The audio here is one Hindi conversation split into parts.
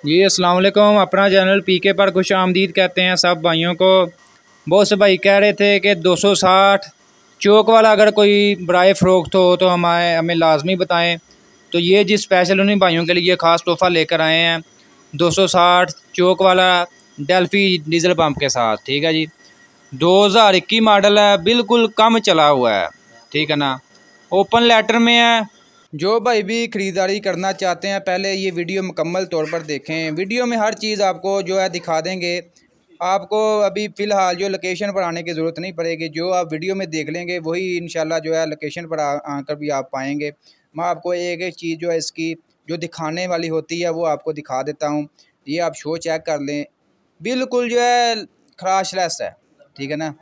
जी अस्सलाम वालेकुम। अपना चैनल पीके पर खुश आमदीद कहते हैं सब भाइयों को। बहुत से भाई कह रहे थे कि 260 चौक वाला अगर कोई बराए फ़रोख्त हो तो हमें लाजमी बताएं। तो ये जी स्पेशल उन्हीं भाइयों के लिए ख़ास तोहफ़ा लेकर आए हैं 260 चौक वाला डेल्फी डीज़ल पंप के साथ। ठीक है जी, 2021 मॉडल है, बिल्कुल कम चला हुआ है। ठीक है ना, ओपन लेटर में है। जो भाई भी ख़रीदारी करना चाहते हैं पहले ये वीडियो मुकम्मल तौर पर देखें। वीडियो में हर चीज़ आपको जो है दिखा देंगे। आपको अभी फ़िलहाल जो लोकेशन पर आने की ज़रूरत नहीं पड़ेगी, जो आप वीडियो में देख लेंगे वही इंशाल्लाह जो है लोकेशन पर आकर भी आप पाएंगे। मैं आपको एक एक चीज़ जो है इसकी जो दिखाने वाली होती है वो आपको दिखा देता हूँ। ये आप शो चेक कर लें, बिल्कुल जो है खराशलेस है। ठीक है ना,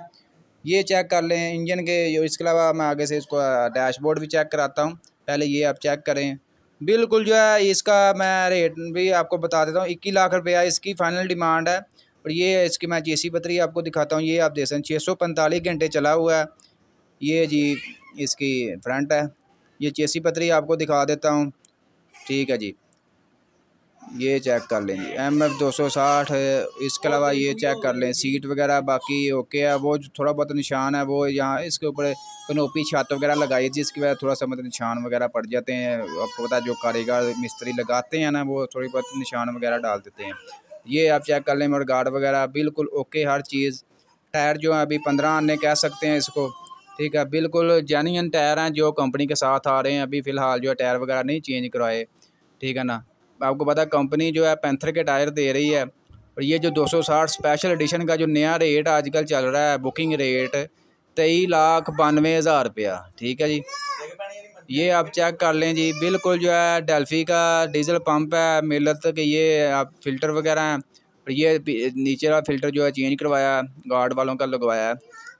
ये चेक कर लें इंजन के। इसके अलावा मैं आगे से इसको डैशबोर्ड भी चेक कराता हूँ, पहले ये आप चेक करें। बिल्कुल जो है इसका मैं रेट भी आपको बता देता हूँ, 21 लाख रुपया इसकी फ़ाइनल डिमांड है। और ये इसकी मैं चेसी पत्री आपको दिखाता हूँ। ये आप देख सकते हैं 645 घंटे चला हुआ है। ये जी इसकी फ्रंट है, ये चेसी पत्री आपको दिखा देता हूँ। ठीक है जी, ये चेक कर लें जी MF 260 है। इसके अलावा ये चेक कर लें सीट वगैरह बाकी ओके है। वो जो थोड़ा बहुत निशान है वो यहाँ इसके ऊपर कनोपी छत वगैरह लगाई थी, इसकी वजह थोड़ा सा मतलब निशान वगैरह पड़ जाते हैं। आपको पता है जो कारीगर मिस्त्री लगाते हैं ना वो थोड़ी बहुत निशान वगैरह डाल देते हैं। ये आप चेक कर लें, मडगार्ड वगैरह बिल्कुल ओके हर चीज़। टायर जो है अभी 15 आने कह सकते हैं इसको। ठीक है, बिल्कुल जेन्युइन टायर हैं जो कंपनी के साथ आ रहे हैं। अभी फ़िलहाल जो है टायर वगैरह नहीं चेंज करवाए। ठीक है ना, आपको पता है कंपनी जो है पैंथर के टायर दे रही है। और ये जो 260 स्पेशल एडिशन का जो नया रेट आजकल चल रहा है, बुकिंग रेट 23,92,000 रुपया। ठीक है जी, ये आप चेक कर लें जी। बिल्कुल जो है डेल्फी का डीजल पंप है, मिलत के ये आप फ़िल्टर वगैरह हैं। और ये नीचे वाला फ़िल्टर जो है चेंज करवाया है, गार्ड वालों का लगवाया है।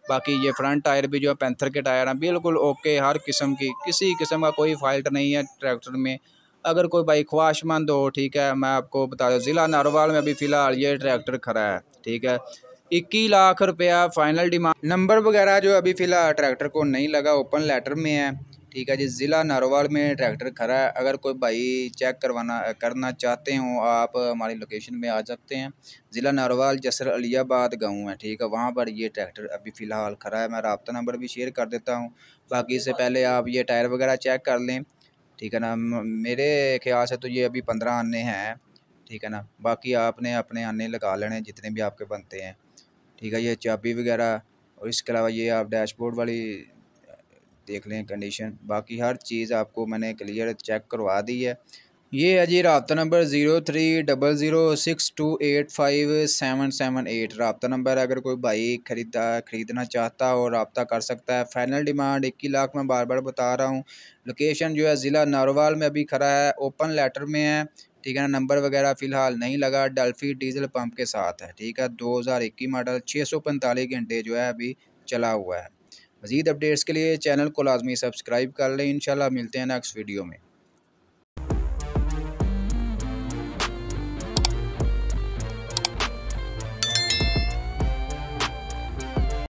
बाकी ये फ्रंट टायर भी जो है पैंथर के टायर हैं, बिल्कुल ओके हर किस्म की, किसी किस्म का कोई फॉल्ट नहीं है ट्रैक्टर में। अगर कोई भाई ख्वाहिशमंद हो, ठीक है, मैं आपको बता दूँ ज़िला नारोवाल में अभी फ़िलहाल ये ट्रैक्टर खड़ा है। ठीक है, 21 लाख रुपया फ़ाइनल डिमांड। नंबर वगैरह जो अभी फ़िलहाल ट्रैक्टर को नहीं लगा, ओपन लेटर में है। ठीक है जी, ज़िला नारोवाल में ट्रैक्टर खड़ा है। अगर कोई भाई चेक करना चाहते हो आप हमारी लोकेशन में आ सकते हैं। ज़िला नारोवाल जसर अलियाबाद गाँव है। ठीक है, वहाँ पर ये ट्रैक्टर अभी फ़िलहाल खड़ा है। मैं राब्ता नंबर भी शेयर कर देता हूँ। बाकी इससे पहले आप ये टायर वगैरह चेक कर लें। ठीक है ना, मेरे ख्याल से तो ये अभी 15 आने हैं। ठीक है ना, बाकी आपने अपने आने लगा लेने जितने भी आपके बनते हैं। ठीक है, ये चाबी वगैरह और इसके अलावा ये आप डैशबोर्ड वाली देख लें कंडीशन। बाकी हर चीज़ आपको मैंने क्लियर चेक करवा दी है। ये है जी राब्ता नंबर 030062857778 राब्ता नंबर। अगर कोई भाई ख़रीदना चाहता हो राब्ता कर सकता है। फ़ाइनल डिमांड 21 लाख मैं बार बार बता रहा हूँ। लोकेशन जो है ज़िला नारोवाल में अभी खड़ा है, ओपन लेटर में है। ठीक है ना, नंबर वगैरह फ़िलहाल नहीं लगा, डेल्फी डीजल पंप के साथ है। ठीक है, 2021 मॉडल 645 घंटे जो है अभी चला हुआ है। मज़ीद अपडेट्स के लिए चैनल को लाजमी सब्सक्राइब कर लें। इंशाल्लाह मिलते हैं नेक्स्ट वीडियो में।